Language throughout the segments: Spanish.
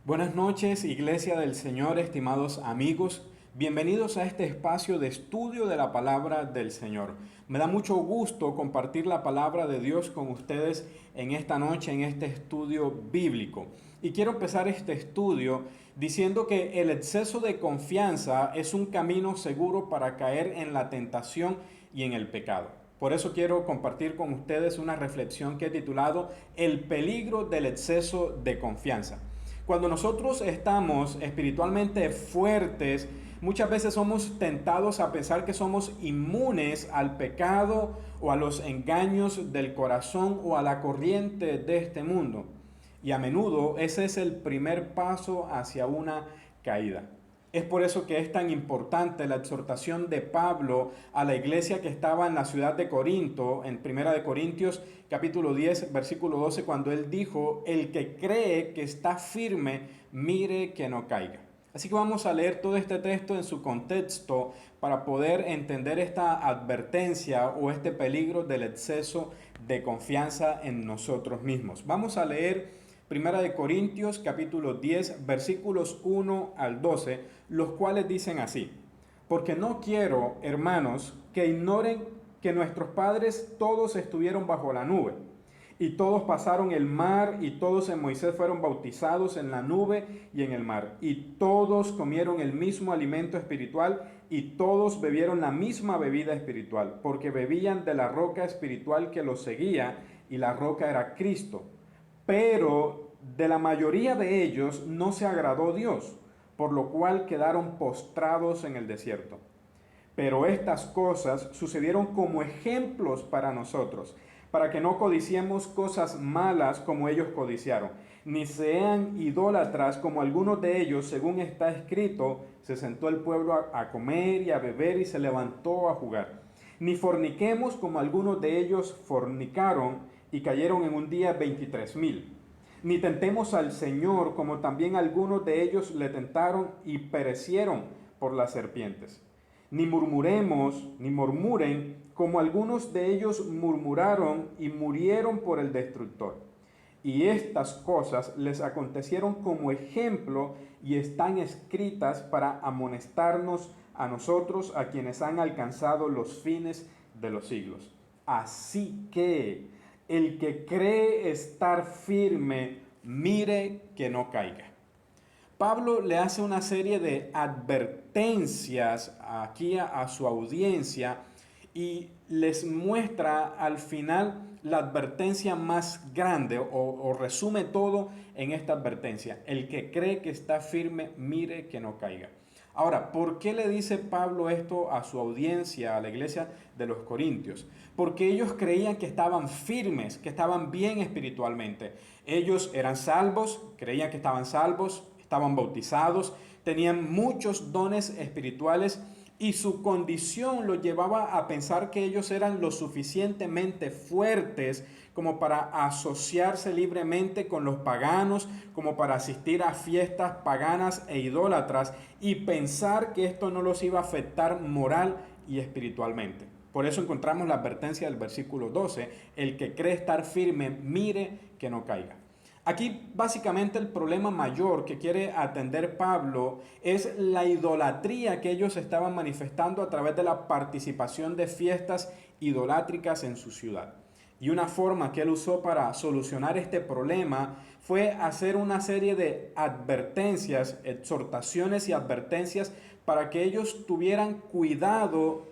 Buenas noches, Iglesia del Señor, estimados amigos. Bienvenidos a este espacio de estudio de la palabra del Señor. Me da mucho gusto compartir la palabra de Dios con ustedes en esta noche, en este estudio bíblico. Y quiero empezar este estudio diciendo que el exceso de confianza es un camino seguro para caer en la tentación y en el pecado. Por eso quiero compartir con ustedes una reflexión que he titulado El peligro del exceso de confianza. Cuando nosotros estamos espiritualmente fuertes, muchas veces somos tentados a pensar que somos inmunes al pecado o a los engaños del corazón o a la corriente de este mundo. Y a menudo ese es el primer paso hacia una caída. Es por eso que es tan importante la exhortación de Pablo a la iglesia que estaba en la ciudad de Corinto, en Primera de Corintios capítulo 10, versículo 12, cuando él dijo, el que cree que está firme, mire que no caiga. Así que vamos a leer todo este texto en su contexto para poder entender esta advertencia o este peligro del exceso de confianza en nosotros mismos. Vamos a leer Primera de Corintios capítulo 10 versículos 1 al 12, los cuales dicen así: porque no quiero, hermanos, que ignoren que nuestros padres todos estuvieron bajo la nube, y todos pasaron el mar, y todos en Moisés fueron bautizados en la nube y en el mar, y todos comieron el mismo alimento espiritual, y todos bebieron la misma bebida espiritual, porque bebían de la roca espiritual que los seguía, y la roca era Cristo. Pero de la mayoría de ellos no se agradó Dios, por lo cual quedaron postrados en el desierto. Pero estas cosas sucedieron como ejemplos para nosotros, para que no codiciemos cosas malas como ellos codiciaron, ni sean idólatras como algunos de ellos, según está escrito, se sentó el pueblo a comer y a beber y se levantó a jugar. Ni forniquemos como algunos de ellos fornicaron y cayeron en un día 23,000. Ni tentemos al Señor como también algunos de ellos le tentaron y perecieron por las serpientes. Ni murmuremos, ni murmuren como algunos de ellos murmuraron y murieron por el destructor. Y estas cosas les acontecieron como ejemplo y están escritas para amonestarnos a nosotros, a quienes han alcanzado los fines de los siglos. Así que el que cree estar firme, mire que no caiga. Pablo le hace una serie de advertencias aquí a su audiencia y les muestra al final la advertencia más grande o resume todo en esta advertencia. El que cree que está firme, mire que no caiga. Ahora, ¿por qué le dice Pablo esto a su audiencia, a la iglesia de los Corintios? Porque ellos creían que estaban firmes, que estaban bien espiritualmente. Ellos eran salvos, creían que estaban salvos, estaban bautizados, tenían muchos dones espirituales y su condición los llevaba a pensar que ellos eran lo suficientemente fuertes como para asociarse libremente con los paganos, como para asistir a fiestas paganas e idólatras y pensar que esto no los iba a afectar moral y espiritualmente. Por eso encontramos la advertencia del versículo 12, el que cree estar firme, mire que no caiga. Aquí básicamente el problema mayor que quiere atender Pablo es la idolatría que ellos estaban manifestando a través de la participación de fiestas idolátricas en su ciudad. Y una forma que él usó para solucionar este problema fue hacer una serie de advertencias, exhortaciones y advertencias para que ellos tuvieran cuidado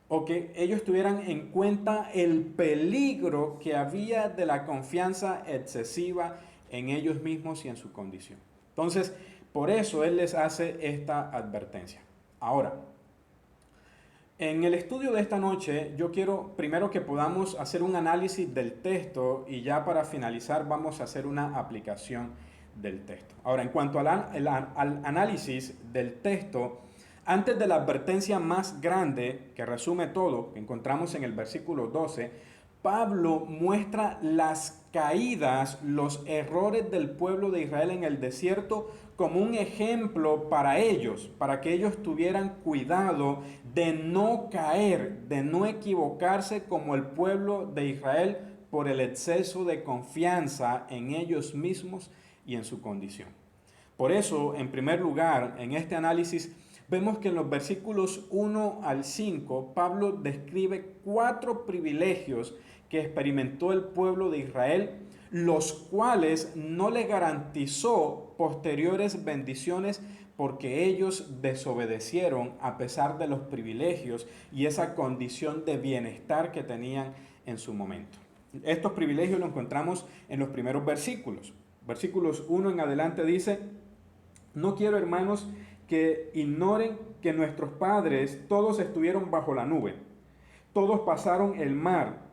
o que ellos tuvieran en cuenta el peligro que había de la confianza excesiva en ellos mismos y en su condición. Entonces, por eso él les hace esta advertencia. Ahora, en el estudio de esta noche, yo quiero primero que podamos hacer un análisis del texto y ya para finalizar vamos a hacer una aplicación del texto. Ahora, en cuanto al análisis del texto, antes de la advertencia más grande que resume todo, que encontramos en el versículo 12, Pablo muestra las caídas, los errores del pueblo de Israel en el desierto como un ejemplo para ellos, para que ellos tuvieran cuidado de no caer, de no equivocarse como el pueblo de Israel por el exceso de confianza en ellos mismos y en su condición. Por eso, en primer lugar, en este análisis, vemos que en los versículos 1 al 5, Pablo describe 4 privilegios que experimentó el pueblo de Israel, los cuales no le garantizó posteriores bendiciones porque ellos desobedecieron a pesar de los privilegios y esa condición de bienestar que tenían en su momento. Estos privilegios los encontramos en los primeros versículos. Versículos 1 en adelante dice: no quiero, hermanos, que ignoren que nuestros padres todos estuvieron bajo la nube, todos pasaron el mar,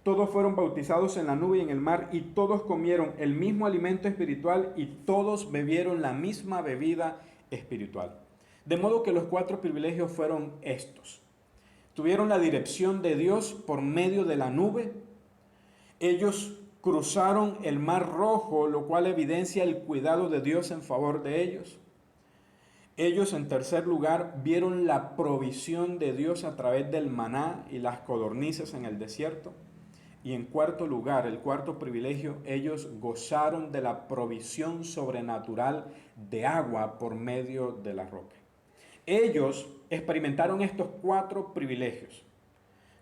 todos fueron bautizados en la nube y en el mar, y todos comieron el mismo alimento espiritual y todos bebieron la misma bebida espiritual. De modo que los 4 privilegios fueron estos. Tuvieron la dirección de Dios por medio de la nube. Ellos cruzaron el mar Rojo, lo cual evidencia el cuidado de Dios en favor de ellos. Ellos, en tercer lugar, vieron la provisión de Dios a través del maná y las codornices en el desierto. Y en cuarto lugar, el cuarto privilegio, ellos gozaron de la provisión sobrenatural de agua por medio de la roca. Ellos experimentaron estos 4 privilegios.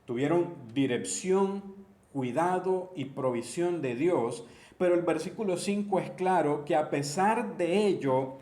Tuvieron dirección, cuidado y provisión de Dios, pero el versículo 5 es claro que a pesar de ello,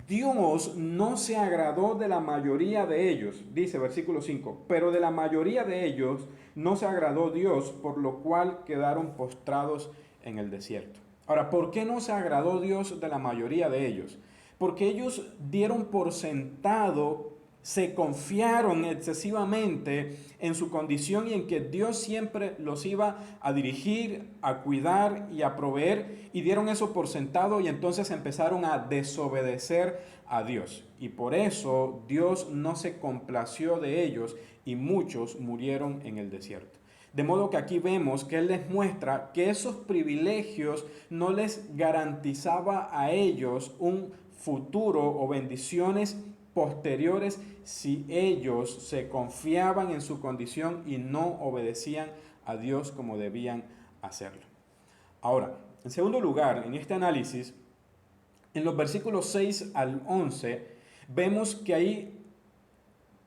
Dios no se agradó de la mayoría de ellos, dice versículo 5, pero de la mayoría de ellos no se agradó Dios, por lo cual quedaron postrados en el desierto. Ahora, ¿por qué no se agradó Dios de la mayoría de ellos? Porque ellos dieron por sentado, se confiaron excesivamente en su condición y en que Dios siempre los iba a dirigir, a cuidar y a proveer, y dieron eso por sentado y entonces empezaron a desobedecer a Dios. Y por eso Dios no se complació de ellos y muchos murieron en el desierto. De modo que aquí vemos que Él les muestra que esos privilegios no les garantizaba a ellos un futuro o bendiciones posteriores si ellos se confiaban en su condición y no obedecían a Dios como debían hacerlo. Ahora, en segundo lugar, en este análisis, en los versículos 6 al 11, vemos que ahí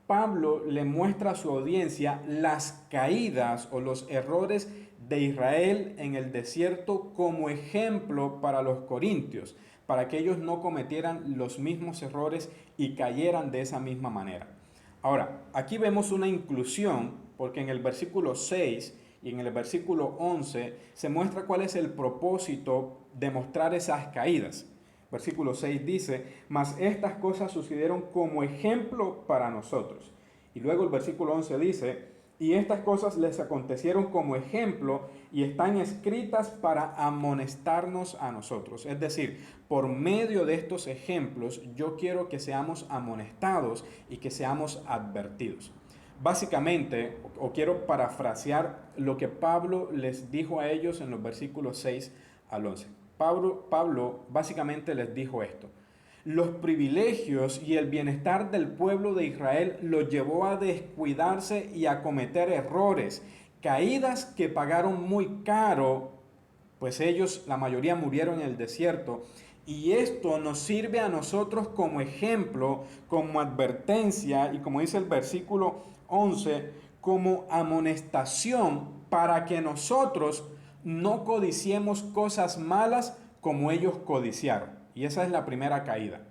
Pablo le muestra a su audiencia las caídas o los errores de Israel en el desierto como ejemplo para los corintios, para que ellos no cometieran los mismos errores y cayeran de esa misma manera. Ahora, aquí vemos una inclusión, porque en el versículo 6 y en el versículo 11 se muestra cuál es el propósito de mostrar esas caídas. Versículo 6 dice: mas estas cosas sucedieron como ejemplo para nosotros. Y luego el versículo 11 dice: y estas cosas les acontecieron como ejemplo y están escritas para amonestarnos a nosotros. Es decir, por medio de estos ejemplos yo quiero que seamos amonestados y que seamos advertidos. Básicamente, o quiero parafrasear lo que Pablo les dijo a ellos en los versículos 6 al 11. Pablo básicamente les dijo esto: los privilegios y el bienestar del pueblo de Israel los llevó a descuidarse y a cometer errores, caídas que pagaron muy caro, pues ellos, la mayoría, murieron en el desierto. Y esto nos sirve a nosotros como ejemplo, como advertencia y, como dice el versículo 11, como amonestación para que nosotros no codiciemos cosas malas como ellos codiciaron. Y esa es la primera caída.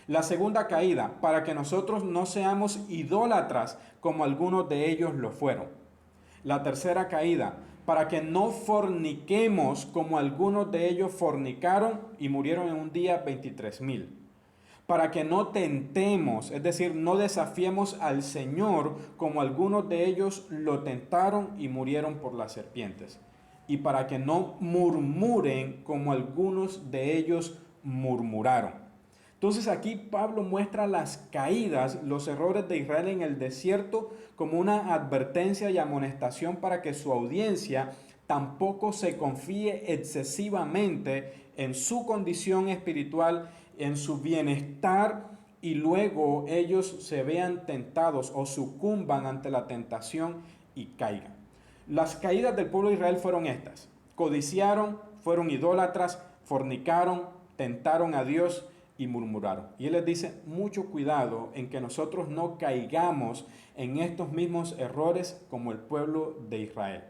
La segunda caída, para que nosotros no seamos idólatras como algunos de ellos lo fueron. La tercera caída, para que no forniquemos como algunos de ellos fornicaron y murieron en un día 23,000. Para que no tentemos, es decir, no desafiemos al Señor como algunos de ellos lo tentaron y murieron por las serpientes. Y para que no murmuren como algunos de ellos murmuraron. Entonces aquí Pablo muestra las caídas, los errores de Israel en el desierto como una advertencia y amonestación para que su audiencia tampoco se confíe excesivamente en su condición espiritual, en su bienestar, y luego ellos se vean tentados o sucumban ante la tentación y caigan. Las caídas del pueblo de Israel fueron estas: codiciaron, fueron idólatras, fornicaron, tentaron a Dios y murmuraron. Y Él les dice, mucho cuidado en que nosotros no caigamos en estos mismos errores como el pueblo de Israel.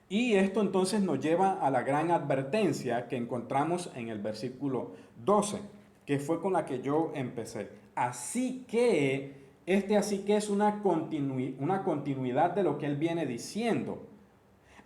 Y esto entonces nos lleva a la gran advertencia que encontramos en el versículo 12, que fue con la que yo empecé. Así que es una continuidad de lo que él viene diciendo.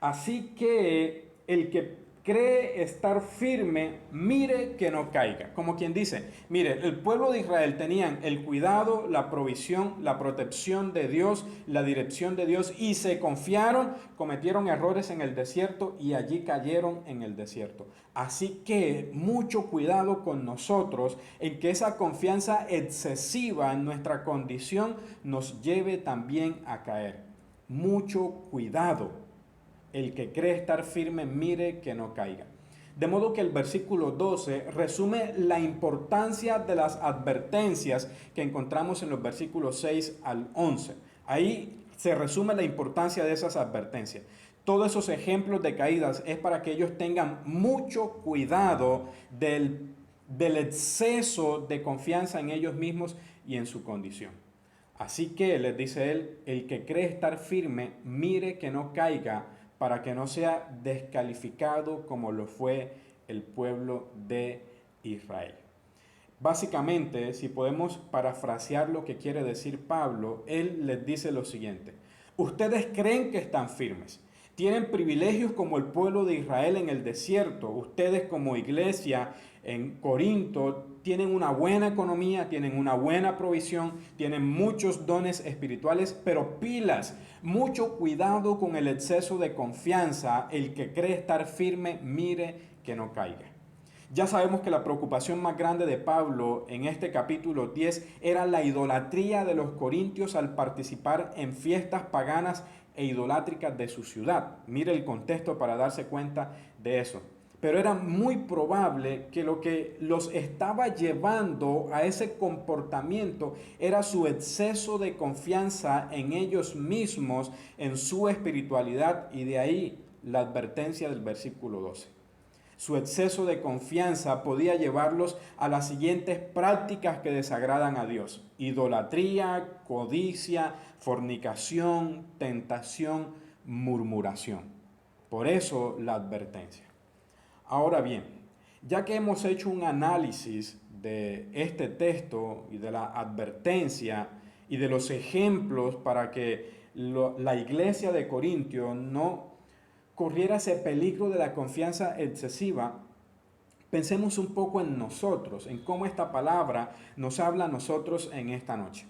Así que el que cree estar firme, mire que no caiga. Como quien dice, mire, el pueblo de Israel tenían el cuidado, la provisión, la protección de Dios, la dirección de Dios y se confiaron, cometieron errores en el desierto y allí cayeron en el desierto. Así que mucho cuidado con nosotros en que esa confianza excesiva en nuestra condición nos lleve también a caer. Mucho cuidado. El que cree estar firme, mire que no caiga. De modo que el versículo 12 resume la importancia de las advertencias que encontramos en los versículos 6 al 11. Ahí se resume la importancia de esas advertencias. Todos esos ejemplos de caídas es para que ellos tengan mucho cuidado del exceso de confianza en ellos mismos y en su condición. Así que, les dice él, el que cree estar firme, mire que no caiga, para que no sea descalificado como lo fue el pueblo de Israel. Básicamente, si podemos parafrasear lo que quiere decir Pablo, él les dice lo siguiente: ustedes creen que están firmes, tienen privilegios como el pueblo de Israel en el desierto, ustedes como iglesia en Corinto tienen una buena economía, tienen una buena provisión, tienen muchos dones espirituales, pero pilas, mucho cuidado con el exceso de confianza. El que cree estar firme, mire que no caiga. Ya sabemos que la preocupación más grande de Pablo en este capítulo 10 era la idolatría de los corintios al participar en fiestas paganas e idolátricas de su ciudad. Mire el contexto para darse cuenta de eso. Pero era muy probable que lo que los estaba llevando a ese comportamiento era su exceso de confianza en ellos mismos, en su espiritualidad, y de ahí la advertencia del versículo 12. Su exceso de confianza podía llevarlos a las siguientes prácticas que desagradan a Dios: idolatría, codicia, fornicación, tentación, murmuración. Por eso la advertencia. Ahora bien, ya que hemos hecho un análisis de este texto y de la advertencia y de los ejemplos para que la iglesia de Corintio no corriera ese peligro de la confianza excesiva, pensemos un poco en nosotros, en cómo esta palabra nos habla a nosotros en esta noche.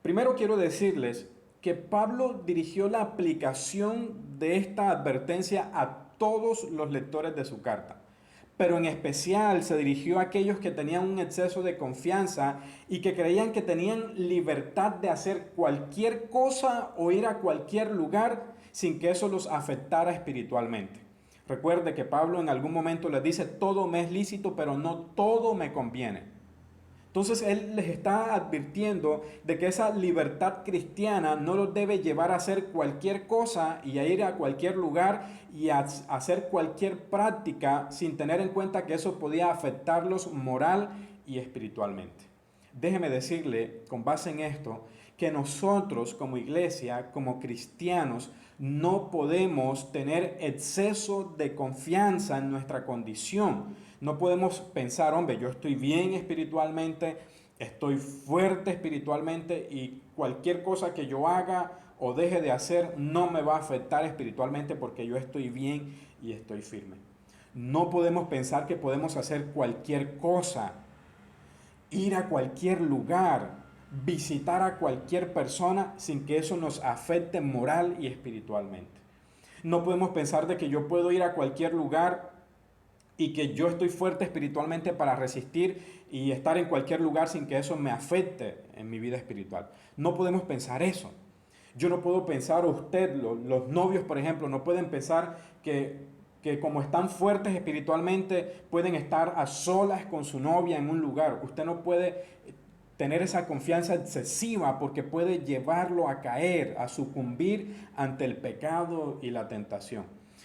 Primero quiero decirles que Pablo dirigió la aplicación de esta advertencia a todos los lectores de su carta, pero en especial se dirigió a aquellos que tenían un exceso de confianza y que creían que tenían libertad de hacer cualquier cosa o ir a cualquier lugar sin que eso los afectara espiritualmente. Recuerde que Pablo en algún momento les dice: todo me es lícito, pero no todo me conviene. Entonces él les está advirtiendo de que esa libertad cristiana no los debe llevar a hacer cualquier cosa y a ir a cualquier lugar y a hacer cualquier práctica sin tener en cuenta que eso podía afectarlos moral y espiritualmente. Déjeme decirle, con base en esto, que nosotros como iglesia, como cristianos, no podemos tener exceso de confianza en nuestra condición. No podemos pensar: hombre, yo estoy bien espiritualmente, estoy fuerte espiritualmente y cualquier cosa que yo haga o deje de hacer no me va a afectar espiritualmente porque yo estoy bien y estoy firme. No podemos pensar que podemos hacer cualquier cosa, ir a cualquier lugar, visitar a cualquier persona sin que eso nos afecte moral y espiritualmente. No podemos pensar de que yo puedo ir a cualquier lugar y que yo estoy fuerte espiritualmente para resistir y estar en cualquier lugar sin que eso me afecte en mi vida espiritual. No podemos pensar eso. Yo no puedo pensar, usted, los novios, por ejemplo, no pueden pensar que como están fuertes espiritualmente pueden estar a solas con su novia en un lugar. Usted no puede tener esa confianza excesiva porque puede llevarlo a caer, a sucumbir ante el pecado y la tentación.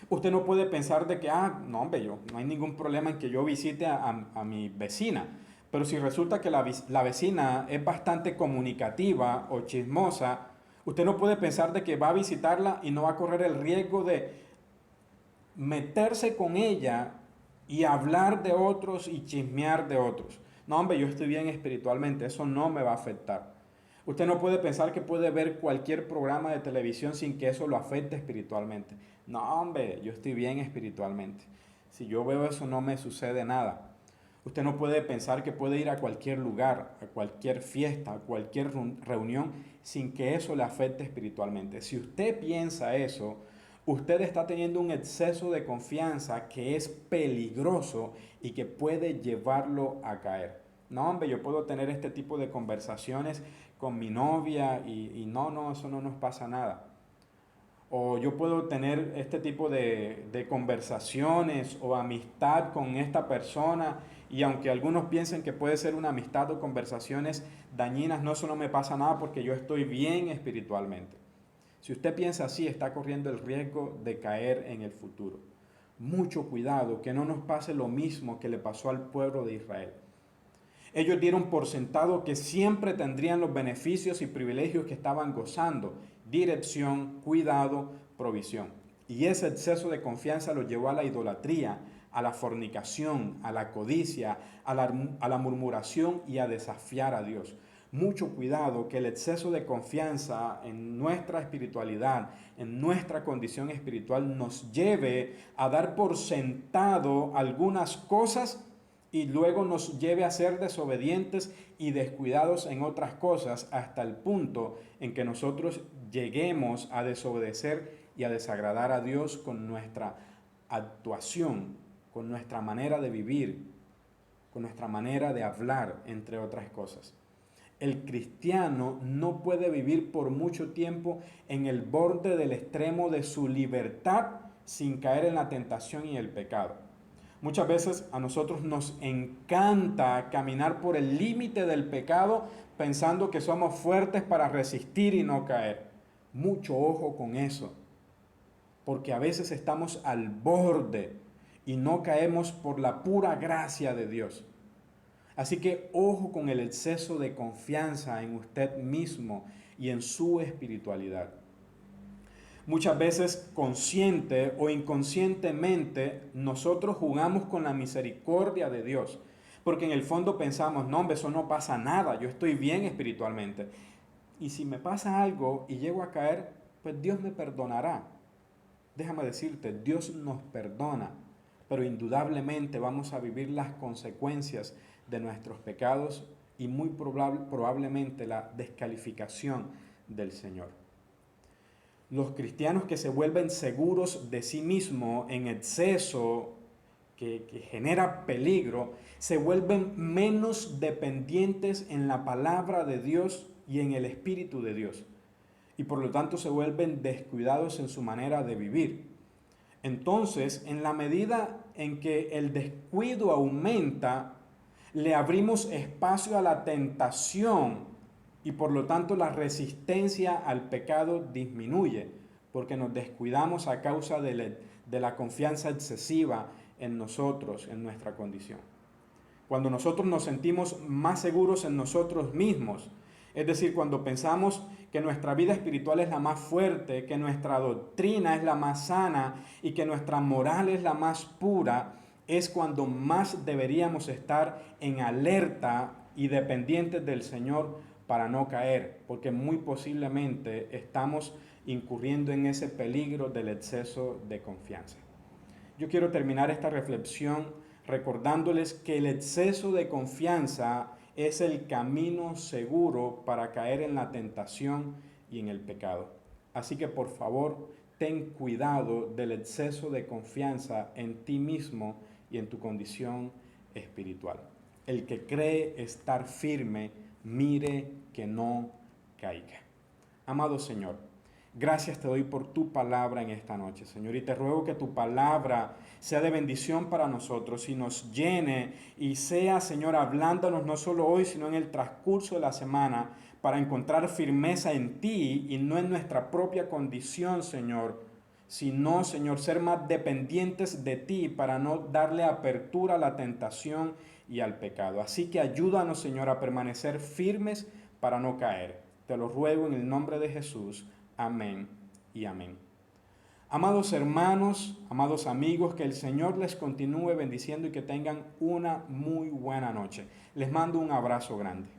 Usted no puede pensar de que, no, hombre, no hay ningún problema en que yo visite a mi vecina. Pero si resulta que la vecina es bastante comunicativa o chismosa, usted no puede pensar de que va a visitarla y no va a correr el riesgo de meterse con ella y hablar de otros y chismear de otros. No, hombre, yo estoy bien espiritualmente, eso no me va a afectar. Usted no puede pensar que puede ver cualquier programa de televisión sin que eso lo afecte espiritualmente. No, hombre, yo estoy bien espiritualmente. Si yo veo eso no me sucede nada. Usted no puede pensar que puede ir a cualquier lugar, a cualquier fiesta, a cualquier reunión sin que eso le afecte espiritualmente. Si usted piensa eso, usted está teniendo un exceso de confianza que es peligroso y que puede llevarlo a caer. No, hombre, yo puedo tener este tipo de conversaciones con mi novia y no, eso no nos pasa nada. O yo puedo tener este tipo de conversaciones o amistad con esta persona y aunque algunos piensen que puede ser una amistad o conversaciones dañinas, no, eso no me pasa nada porque yo estoy bien espiritualmente. Si usted piensa así, está corriendo el riesgo de caer en el futuro. Mucho cuidado, que no nos pase lo mismo que le pasó al pueblo de Israel. Ellos dieron por sentado que siempre tendrían los beneficios y privilegios que estaban gozando: dirección, cuidado, provisión. Y ese exceso de confianza los llevó a la idolatría, a la fornicación, a la codicia, a la murmuración y a desafiar a Dios. Mucho cuidado que el exceso de confianza en nuestra espiritualidad, en nuestra condición espiritual, nos lleve a dar por sentado algunas cosas y luego nos lleve a ser desobedientes y descuidados en otras cosas hasta el punto en que nosotros lleguemos a desobedecer y a desagradar a Dios con nuestra actuación, con nuestra manera de vivir, con nuestra manera de hablar, entre otras cosas. El cristiano no puede vivir por mucho tiempo en el borde del extremo de su libertad sin caer en la tentación y el pecado. Muchas veces a nosotros nos encanta caminar por el límite del pecado pensando que somos fuertes para resistir y no caer. Mucho ojo con eso, porque a veces estamos al borde y no caemos por la pura gracia de Dios. Así que ojo con el exceso de confianza en usted mismo y en su espiritualidad. Muchas veces, consciente o inconscientemente, nosotros jugamos con la misericordia de Dios, porque en el fondo pensamos, no, hombre, eso no pasa nada, yo estoy bien espiritualmente. Y si me pasa algo y llego a caer, pues Dios me perdonará. Déjame decirte, Dios nos perdona, pero indudablemente vamos a vivir las consecuencias de nuestros pecados y muy probablemente la descalificación del Señor. Los cristianos que se vuelven seguros de sí mismos en exceso, que genera peligro, se vuelven menos dependientes en la palabra de Dios y en el Espíritu de Dios. Y por lo tanto se vuelven descuidados en su manera de vivir. Entonces, en la medida en que el descuido aumenta, le abrimos espacio a la tentación y por lo tanto la resistencia al pecado disminuye, porque nos descuidamos a causa de la confianza excesiva en nosotros, en nuestra condición. Cuando nosotros nos sentimos más seguros en nosotros mismos, es decir, cuando pensamos que nuestra vida espiritual es la más fuerte, que nuestra doctrina es la más sana y que nuestra moral es la más pura, es cuando más deberíamos estar en alerta y dependientes del Señor para no caer, porque muy posiblemente estamos incurriendo en ese peligro del exceso de confianza. Yo quiero terminar esta reflexión recordándoles que el exceso de confianza es el camino seguro para caer en la tentación y en el pecado. Así que por favor, ten cuidado del exceso de confianza en ti mismo y en tu condición espiritual. El que cree estar firme, mire que no caiga. Amado Señor, gracias te doy por tu palabra en esta noche, Señor, y te ruego que tu palabra sea de bendición para nosotros y nos llene y sea, Señor, hablándonos no solo hoy, sino en el transcurso de la semana para encontrar firmeza en ti y no en nuestra propia condición, Señor, sino, Señor, ser más dependientes de ti para no darle apertura a la tentación y al pecado. Así que ayúdanos, Señor, a permanecer firmes para no caer. Te lo ruego en el nombre de Jesús. Amén y amén. Amados hermanos, amados amigos, que el Señor les continúe bendiciendo y que tengan una muy buena noche. Les mando un abrazo grande.